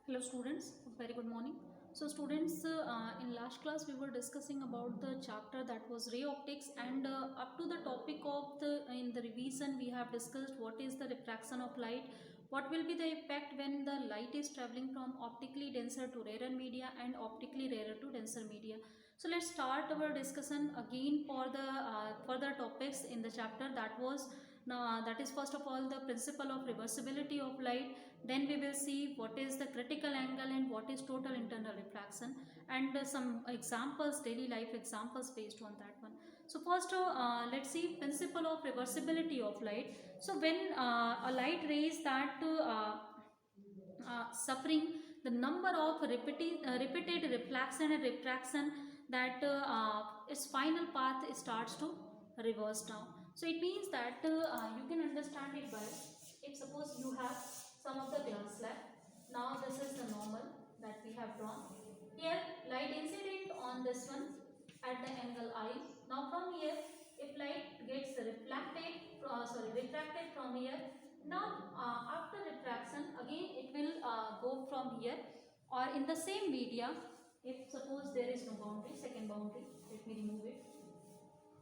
Hello students, very good morning. So students, in last class we were discussing about the chapter that was ray optics, and up to the topic of the in the revision we have discussed what is the refraction of light, what will be the effect when the light is traveling from optically denser to rarer media and optically rarer to denser media. So let's start our discussion again for the further topics in the chapter that was now that is first of all the principle of reversibility of light. Then we will see what is the critical angle and what is total internal refraction, and some examples, daily life examples based on that one. So first let's see principle of reversibility of light. So when a light rays that suffering the number of repeated reflection and refraction, that its final path starts to reverse now. So it means that you can understand it by, if suppose you have some of the glass slab. Now this is the normal that we have drawn. Here light incident on this one at the angle I. Now from here, if light gets refracted from here, now after refraction again it will go from here, or in the same media. If suppose there is no boundary, second boundary, let me remove it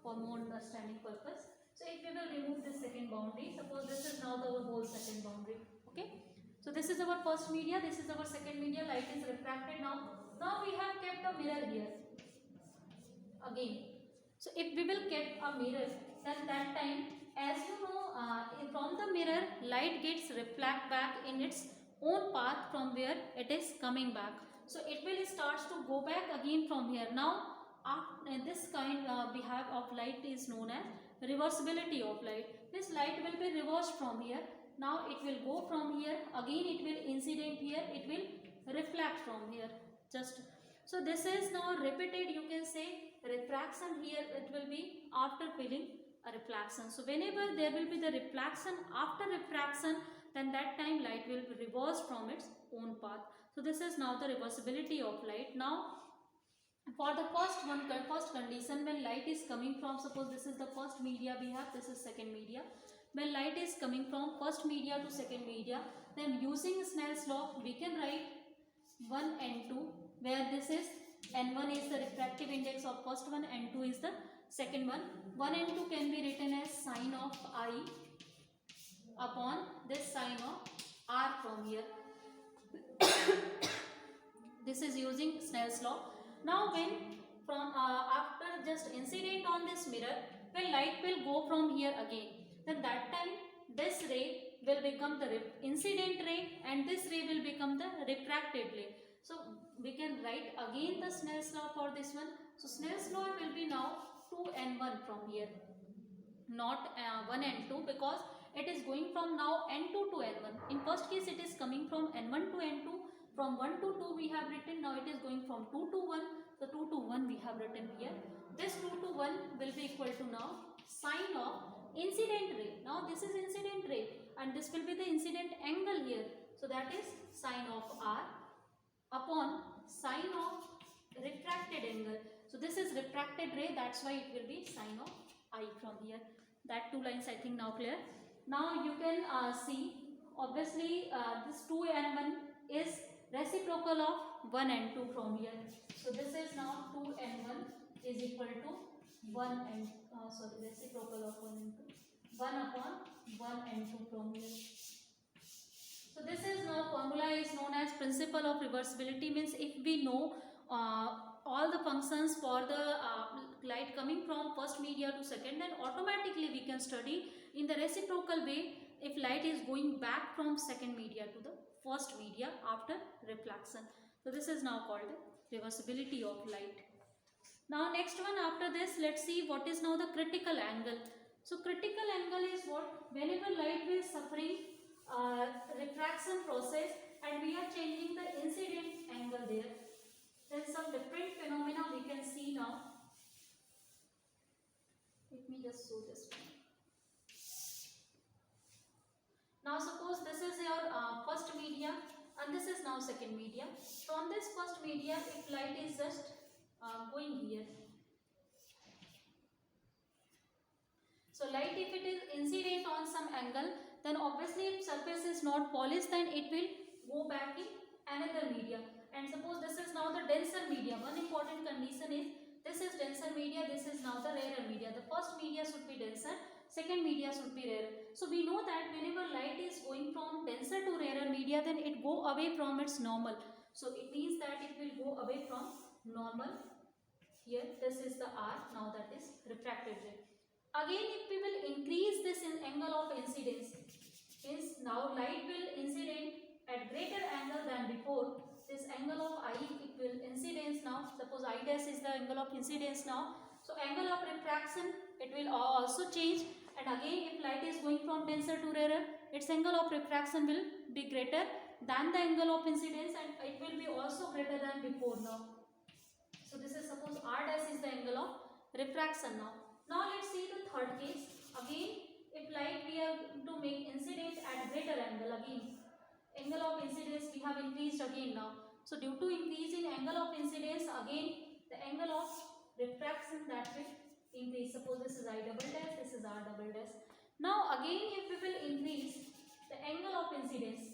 for more understanding purpose. So if we will remove this second boundary, suppose this is now the whole second boundary. Okay. So this is our first media, this is our second media, light is refracted now. Now we have kept a mirror here again. So if we will keep a mirror, then that time, as you know, from the mirror light gets reflect back in its own path from where it is coming back. So it will starts to go back again from here. Now this kind behavior of light is known as reversibility of light. This light will be reversed from here. Now it will go from here, again it will incident here, it will reflect from here. Just so this is now repeated, you can say refraction. Here it will be after filling a reflection. So whenever there will be the reflection after refraction, then that time light will be reversed from its own path. So this is now the reversibility of light. Now for the first condition, when light is coming from, suppose this is the first media we have, this is second media. When light is coming from first media to second media, then using Snell's law we can write 1 and 2, where this is n1 is the refractive index of first one, n2 is the second one. 1 and 2 can be written as sine of I upon this sine of r from here. This is using Snell's law. Now when from after just incident on this mirror, when light will go from here again, then that time this ray will become the incident ray and this ray will become the refracted ray. So we can write again the Snell's law for this one. So Snell's law will be now 2 and 1 from here, not 1 and 2, because it is going from now n2 to n1. In first case it is coming from n1 to n2. From 1 to 2 we have written, now it is going from 2 to 1. So 2 to 1 we have written here. This 2 to 1 will be equal to now sine of incident ray. Now this is incident ray and this will be the incident angle here. So that is sine of r upon sine of refracted angle. So this is refracted ray, that's why it will be sine of I from here. That two lines I think now clear. Now you can see obviously this 2 and 1 is reciprocal of 1 and 2 from here. So this is now 2 and 1 is equal to 1 and reciprocal of 1 and 2. 1 upon 1 and 2 from here. So this is now formula is known as principle of reversibility. Means if we know all the functions for the light coming from first media to second, then automatically we can study in the reciprocal way if light is going back from second media to the first media after reflection. So this is now called the reversibility of light. Now next one, after this let's see what is now the critical angle. So critical angle is what, whenever light will suffering refraction process and we are changing the incident angle there, then some different phenomena we can see now. Let me just show this one. Now suppose this is your first media and this is now second media. So on this first media, if light is just going here, so light if it is incident on some angle, then obviously if surface is not polished, then it will go back in another media, and suppose this is now the denser media. One important condition is this is denser media, this is now the rarer media. The first media should be denser, second media should be rarer. So we know that whenever light is going from denser to rarer media, then it go away from its normal. So it means that it will go away from normal. Here this is the R, now that is refracted ray. Again, if we will increase this in angle of incidence, means now light will incident at greater angle than before. This angle of I, it will incidence now. Suppose I dash is the angle of incidence now. So angle of refraction, it will also change. And again, if light is going from denser to rarer, its angle of refraction will be greater than the angle of incidence, and it will be also greater than before now. So this is, suppose R dash is the angle of refraction now. Now let's see the third case. Again, if light we are to make incident at greater angle, again angle of incidence we have increased again now. So due to increase in angle of incidence, again the angle of refraction that will increase. Suppose this is I double dash, this is R double dash. Now again, if we will increase the angle of incidence,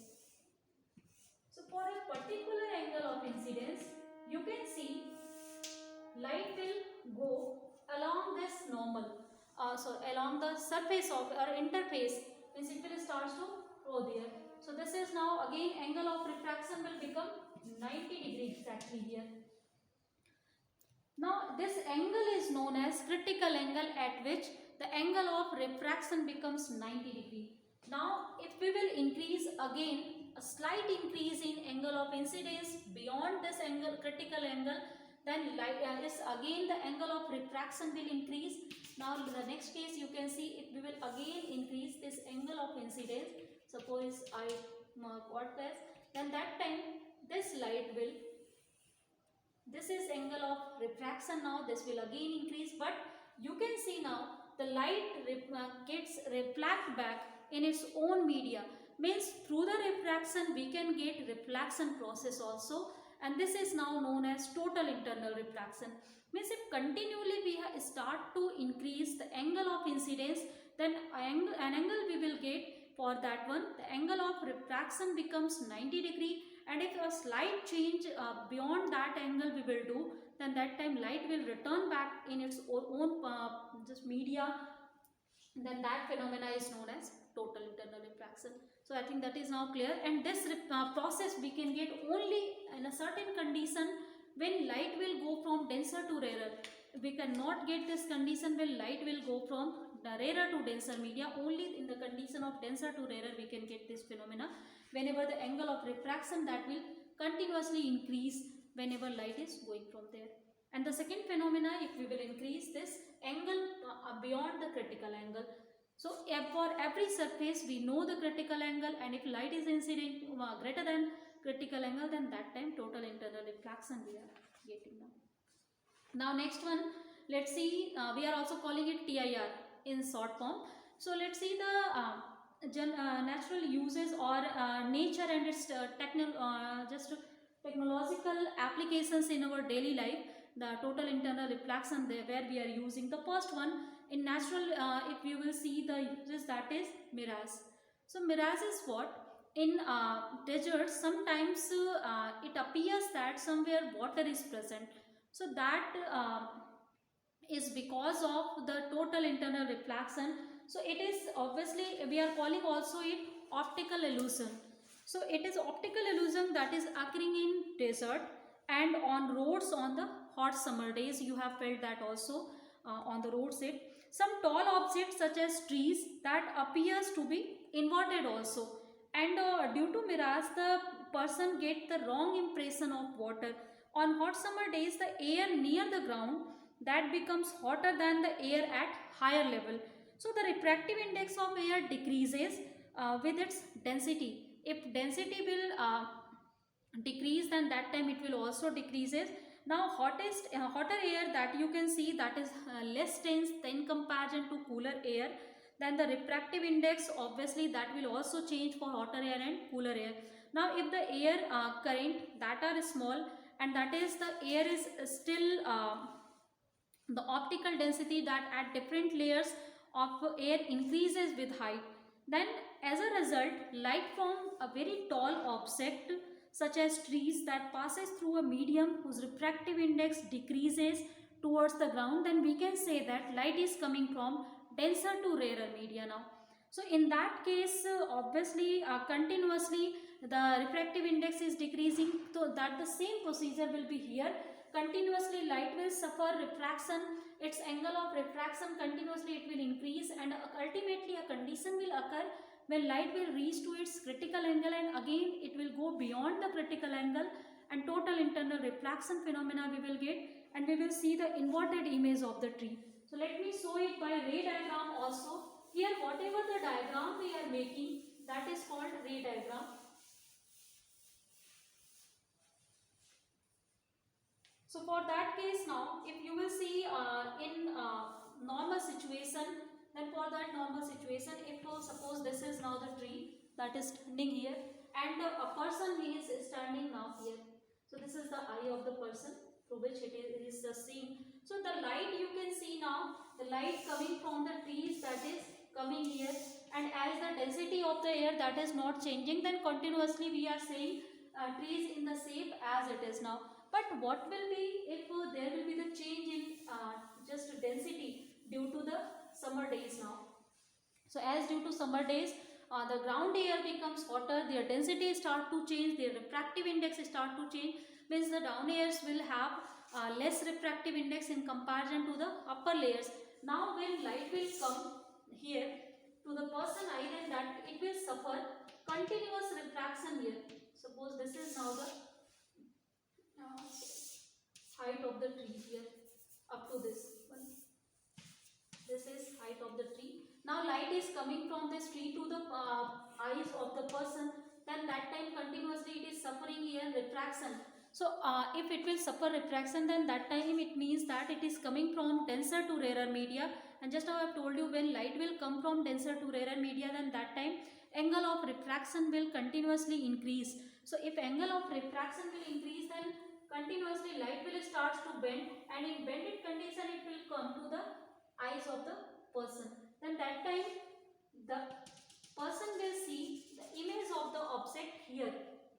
so for a particular angle of incidence, you can see light will go along this normal, along the surface of or interface, means it will start to go there. So this is now again angle of refraction will become 90 degrees exactly here. Now this angle is known as critical angle at which the angle of refraction becomes 90 degree. Now if we will increase again a slight increase in angle of incidence beyond this angle, critical angle, then light is again the angle of refraction will increase. Now in the next case you can see if we will again increase this angle of incidence, suppose I got this, then that time this light will, this is angle of refraction now, this will again increase, but you can see now the light gets reflect back in its own media, means through the refraction we can get reflection process also, and this is now known as total internal reflection. Means if continually we start to increase the angle of incidence, then an angle we will get for that one, the angle of refraction becomes 90 degree, and if a slight change beyond that angle we will do, then that time light will return back in its own just media, then that phenomena is known as total internal refraction. So I think that is now clear, and this process we can get only in a certain condition when light will go from denser to rarer. We cannot get this condition when light will go from the rarer to denser media. Only in the condition of denser to rarer we can get this phenomena, whenever the angle of refraction that will continuously increase whenever light is going from there. And the second phenomena, if we will increase this angle beyond the critical angle. So for every surface we know the critical angle, and if light is incident greater than critical angle, then that time total internal reflection we are getting now. Now next one, let's see, we are also calling it TIR in short form. So let's see the natural uses or nature and its technological applications in our daily life. The total internal reflection there where we are using. The first one in natural, if you will see the uses, that is mirage. So mirage is what? In deserts sometimes it appears that somewhere water is present. So that is because of the total internal reflection. So it is obviously, we are calling also it optical illusion. So it is optical illusion that is occurring in desert and on roads on the hot summer days. You have felt that also on the roadside. Some tall objects such as trees that appears to be inverted also, and due to mirage the person get the wrong impression of water. On hot summer days the air near the ground that becomes hotter than the air at higher level. So the refractive index of air decreases with its density. If density will decrease, then that time it will also decreases. Now hotter air that you can see, that is less dense in comparison to cooler air, then the refractive index obviously that will also change for hotter air and cooler air. Now if the air current that are small, and that is the air is still the optical density that at different layers of air increases with height, then as a result light from a very tall object such as trees that passes through a medium whose refractive index decreases towards the ground, then we can say that light is coming from denser to rarer media now. So in that case, obviously continuously the refractive index is decreasing, so that the same procedure will be here. Continuously light will suffer refraction, its angle of refraction continuously it will increase, and ultimately a condition will occur when light will reach to its critical angle, and again it will go beyond the critical angle, and total internal reflection phenomena we will get, and we will see the inverted image of the tree. So let me show it by ray diagram also. Here whatever the diagram we are making, that is called ray diagram. So for that case now, if you will see in normal situation, then for that normal situation, if suppose this is now the tree that is standing here, and a person is standing now here. So this is the eye of the person through which it is seen. So the light you can see now, the light coming from the trees that is coming here, and as the density of the air that is not changing, then continuously we are seeing trees in the shape as it is now. But what will be if there will be the change in just density due to the summer days now? So as due to summer days, the ground air becomes hotter, their density start to change, their refractive index start to change, means the down layers will have less refractive index in comparison to the upper layers. Now when light will come here to the person eye, then that it will suffer continuous refraction here. Suppose this is now the height of the tree here up to this one. This is height of the tree. Now light is coming from this tree to the eyes of the person, then that time continuously it is suffering here refraction. So if it will suffer refraction, then that time it means that it is coming from denser to rarer media, and just how I have told you, when light will come from denser to rarer media, then that time angle of refraction will continuously increase. So if angle of refraction will increase, then continuously light will start to bend, and in bended condition it will come to the eyes of the person. Then that time the person will see the image of the object here.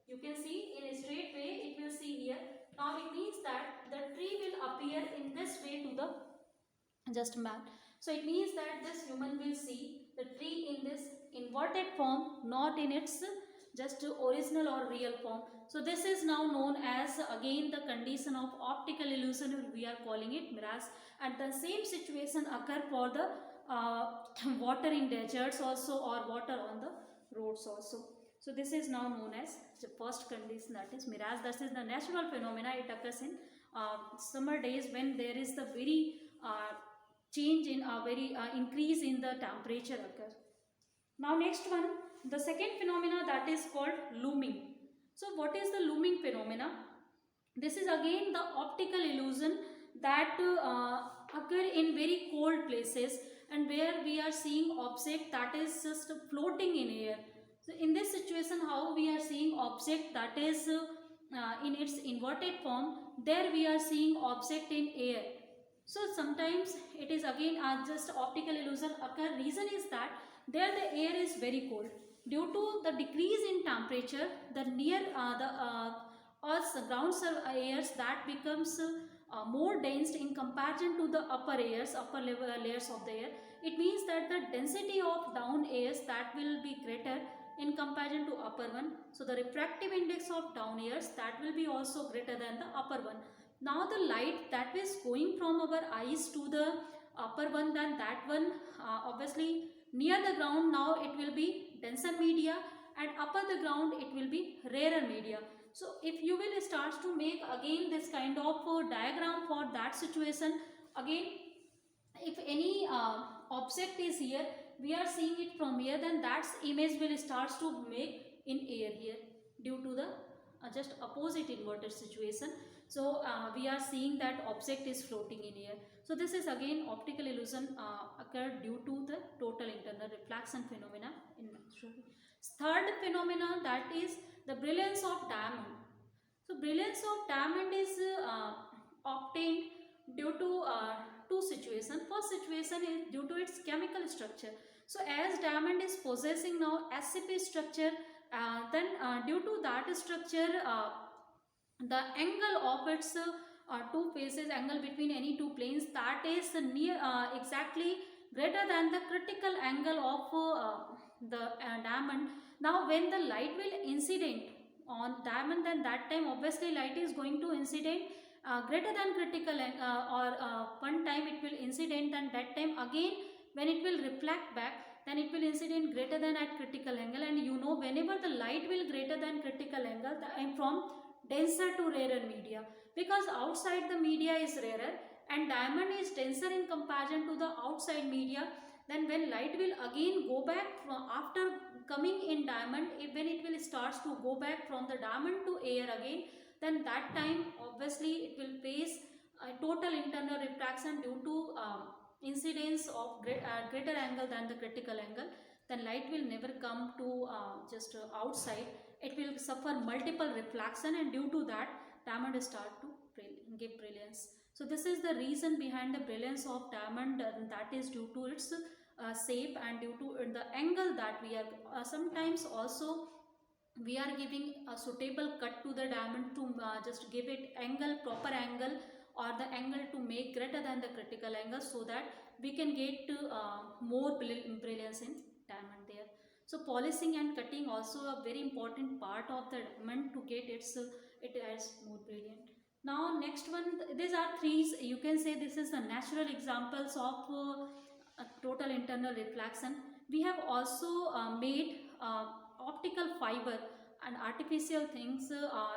You can see in a straight way it will see here. Now it means that the tree will appear in this way to the just man. So it means that this human will see the tree in this inverted form, not in its just original or real form. So this is now known as again the condition of optical illusion, we are calling it mirage. And the same situation occur for the water in deserts also, or water on the roads also. So this is now known as the first condition, that is mirage. That is the natural phenomena. It occurs in summer days when there is the very change in a very increase in the temperature occur. Now next one, the second phenomena, that is called looming. So what is the looming phenomena? This is again the optical illusion that occur in very cold places, and where we are seeing object that is just floating in air. So in this situation, how we are seeing object that is in its inverted form, there we are seeing object in air. So sometimes it is again just optical illusion occur. Reason is that there the air is very cold. Due to the decrease in temperature, the near Earth's ground airs that becomes more dense in comparison to the upper airs, upper level layers of the air. It means that the density of down airs that will be greater in comparison to upper one. So the refractive index of down airs that will be also greater than the upper one. Now the light that is going from our eyes to the upper one, then that one obviously near the ground now it will be denser media, and upper the ground it will be rarer media. So if you will start to make again this kind of diagram for that situation, again if any object is here, we are seeing it from here, then that image will start to make in air here due to the just opposite inverted situation. So we are seeing that object is floating in air. So this is again optical illusion occurred due to the total internal reflection phenomena in natural. Third phenomena, that is the brilliance of diamond. So brilliance of diamond is obtained due to two situations. First situation is due to its chemical structure. So as diamond is possessing now SCP structure, Then due to that structure, the angle of its two faces, angle between any two planes, that is near exactly greater than the critical angle of the diamond. Now when the light will incident on diamond, then that time obviously light is going to incident greater than critical or one time it will incident, and that time again when it will reflect back, then it will incident greater than at critical angle. And you know, whenever the light will greater than critical angle, and from denser to rarer media, because outside the media is rarer and diamond is denser in comparison to the outside media, then when light will again go back from after coming in diamond, when it will starts to go back from the diamond to air again, then that time obviously it will face a total internal refraction due to incidence of greater angle than the critical angle. Then light will never come to just outside, it will suffer multiple reflection, and due to that diamond start to give brilliance. So this is the reason behind the brilliance of diamond, that is due to its shape and due to the angle that we are sometimes also we are giving a suitable cut to the diamond to just give it angle, proper angle, or the angle to make greater than the critical angle, so that we can get more brilliance in diamond there. So polishing and cutting also a very important part of the diamond to get it as more brilliant. Now next one, these are three, you can say this is the natural examples of total internal reflection. We have also made optical fiber and artificial things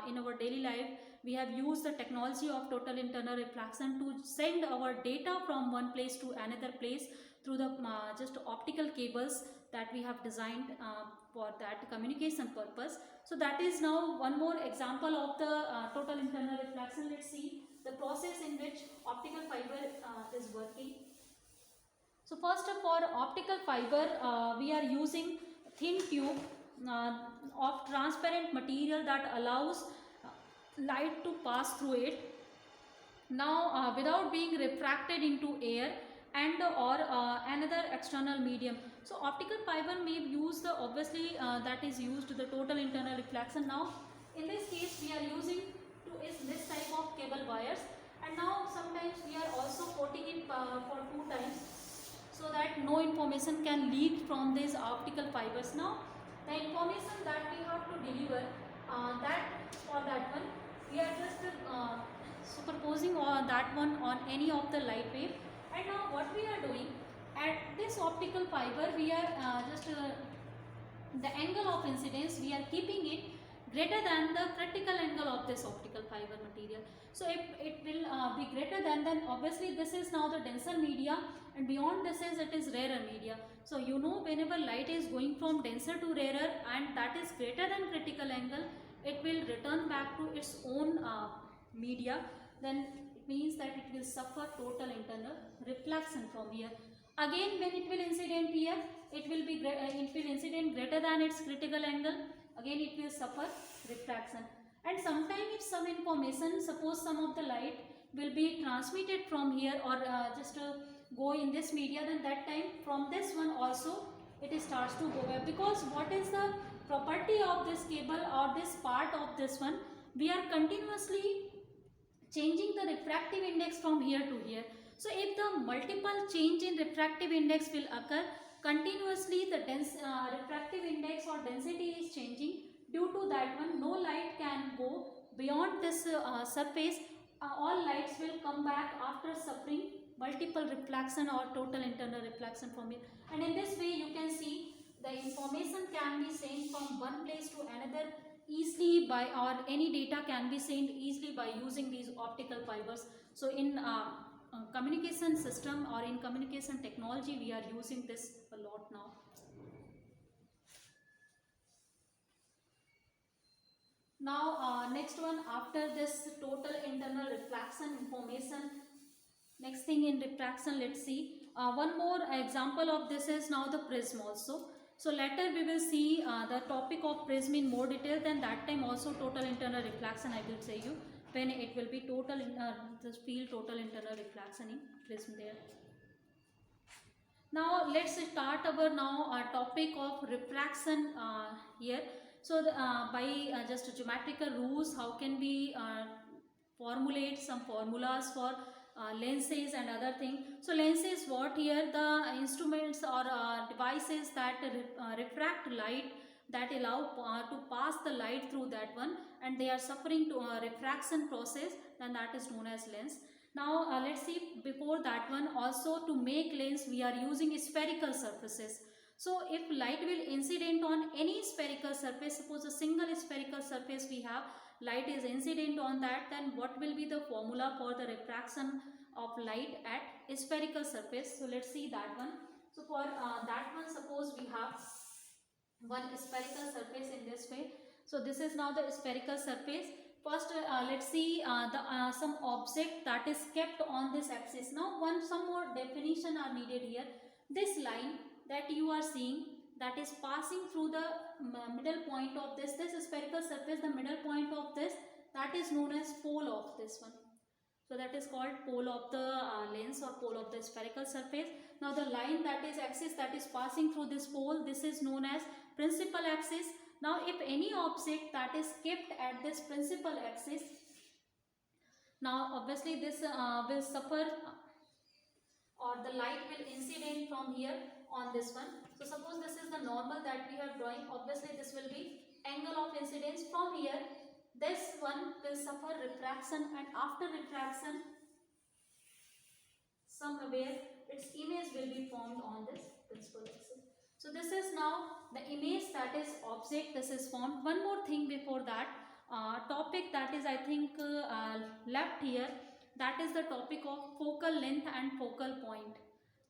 in our daily life. We have used the technology of total internal reflection to send our data from one place to another place through the just optical cables that we have designed for that communication purpose. So that is now one more example of the total internal reflection. Let's see the process in which optical fiber is working. So first of all, optical fiber, we are using thin tube of transparent material that allows light to pass through it. Now without being refracted into air and or another external medium. So optical fiber may use the obviously that is used the total internal reflection. Now in this case we are using is this type of cable wires, and now sometimes we are also coating it for 2 times, so that no information can leak from these optical fibers. Now the information that we have to deliver, that for that one we are just superposing that one on any of the light wave. And now what we are doing at this optical fiber, we are just the angle of incidence we are keeping it greater than the critical angle of this optical fiber material. So if it will be greater than, then obviously this is now the denser media, and beyond this is it is rarer media. So you know, whenever light is going from denser to rarer and that is greater than critical angle, it will return back to its own media, then it means that it will suffer total internal reflection from here. Again when it will incident here, it will incident greater than its critical angle, again it will suffer refraction. And sometimes if some information, suppose some of the light will be transmitted from here or just go in this media, then that time from this one also it starts to go back, because what is the property of this cable or this part of this one, we are continuously changing the refractive index from here to here. So if the multiple change in refractive index will occur continuously, the refractive index or density is changing. Due to that one, no light can go beyond this surface. All lights will come back after suffering multiple reflection or total internal reflection from it. And in this way you can see the information can be sent from one place to another easily by, or any data can be sent easily by using these optical fibers. So in communication system or in communication technology, we are using this a lot now. Now next one, after this total internal reflection information, next thing in refraction, let's see one more example of this is now the prism also. So later we will see the topic of prism in more detail, then that time also total internal reflection I will say you, when it will be total this field total internal reflection in prism there. Now let's start our now topic of refraction here. So by just geometrical rules, how can we formulate some formulas for lenses and other thing. So lenses, what here, the instruments or devices that refract light, that allow to pass the light through that one, and they are suffering to a refraction process, then that is known as lens. Now let's see, before that one also, to make lens we are using spherical surfaces. So if light will incident on any spherical surface, suppose a single spherical surface we have, light is incident on that, then what will be the formula for the refraction of light at spherical surface? So let's see that one. So for that one, suppose we have one spherical surface in this way. So this is now the spherical surface. First let's see the some object that is kept on this axis. Now some more definition are needed here. This line that you are seeing, that is passing through the middle point of this spherical surface, the middle point of this, that is known as pole of this one. So that is called pole of the lens or pole of the spherical surface. Now the line that is axis that is passing through this pole, this is known as principal axis. Now if any object that is kept at this principal axis, now obviously this will suffer, or the light will incident from here on this one. So suppose this is the normal that we are drawing, obviously this will be angle of incidence. From here this one will suffer refraction, and after refraction somewhere its image will be formed on this principal axis. So this is now the image, that is object, this is formed. One more thing before that, topic that is I think left here, that is the topic of focal length and focal point.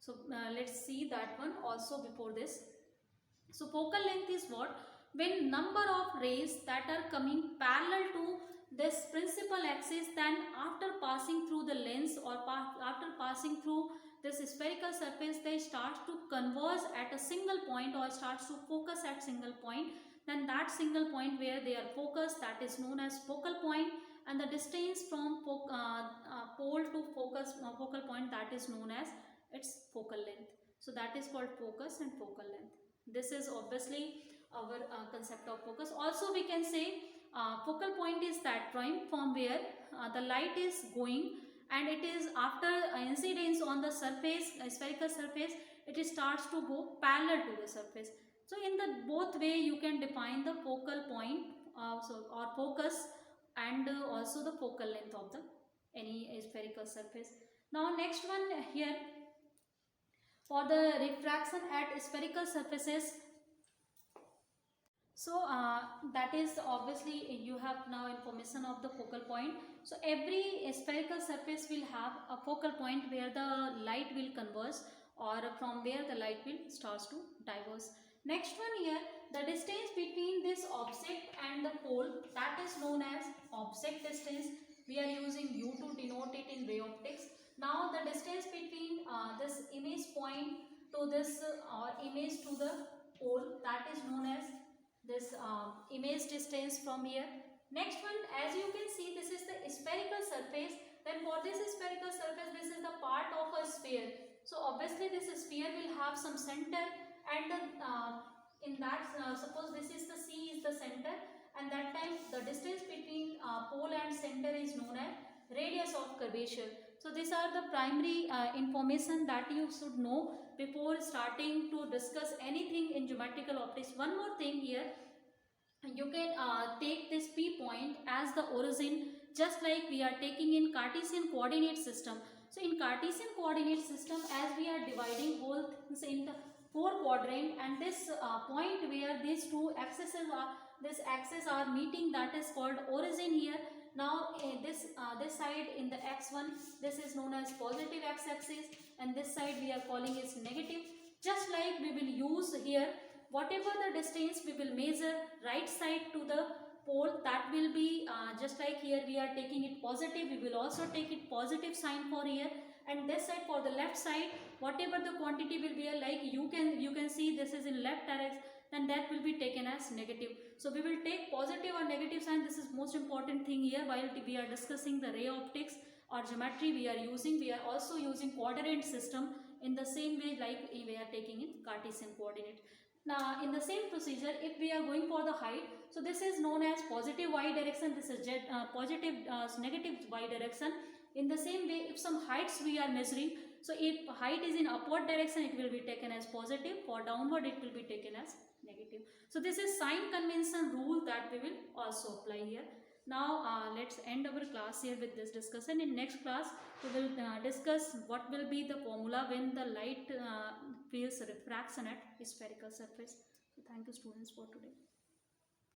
So let's see that one also before this. So focal length is what? When number of rays that are coming parallel to this principal axis, then after passing through the lens or after passing through this spherical surface, they start to converge at a single point or starts to focus at single point, then that single point where they are focused, that is known as focal point, and the distance from pole to focal point, that is known as its focal length. So that is called focus and focal length. This is obviously our concept of focus. Also we can say focal point is that point from where the light is going, and it is after incidence on the surface, spherical surface, it starts to go parallel to the surface. So in the both way you can define the focal point or focus, and also the focal length of the any spherical surface. Now next one here, for the refraction at spherical surfaces. So that is obviously you have now information of the focal point. So every spherical surface will have a focal point where the light will converge, or from where the light will starts to diverge. Next one here, the distance between this object and the pole, that is known as object distance. We are using U to denote it in ray optics. Now the distance between this image point to this image to the pole, that is known as this image distance from here. Next one, as you can see, this is the spherical surface. Then for this spherical surface, this is the part of a sphere. So obviously this sphere will have some center, and in that suppose this is the C is the center, and that time the distance between pole and center is known as radius of curvature. So these are the primary information that you should know before starting to discuss anything in geometrical optics. One more thing here, you can take this P point as the origin, just like we are taking in Cartesian coordinate system. So in Cartesian coordinate system, as we are dividing whole things in the 4 quadrant, and this point where these two axes are meeting, that is called origin here. Now this side in the x1, this is known as positive x-axis, and this side we are calling is negative. Just like we will use here, whatever the distance we will measure right side to the pole, that will be just like here we are taking it positive, we will also take it positive sign for here. And this side, for the left side, whatever the quantity will be, like you can see this is in left direction, then that will be taken as negative. So we will take positive or negative sign. This is most important thing here while we are discussing the ray optics or geometry. We are also using coordinate system in the same way like we are taking in Cartesian coordinate. Now in the same procedure, if we are going for the height, So this is known as positive y direction, this is positive negative y direction. In the same way, if some heights we are measuring, so if height is in upward direction, it will be taken as positive, for downward it will be taken as negative. So this is sign convention rule that we will also apply here. Now let's end our class here with this discussion. In next class we will discuss what will be the formula when the light feels refraction at spherical surface. So thank you students for today.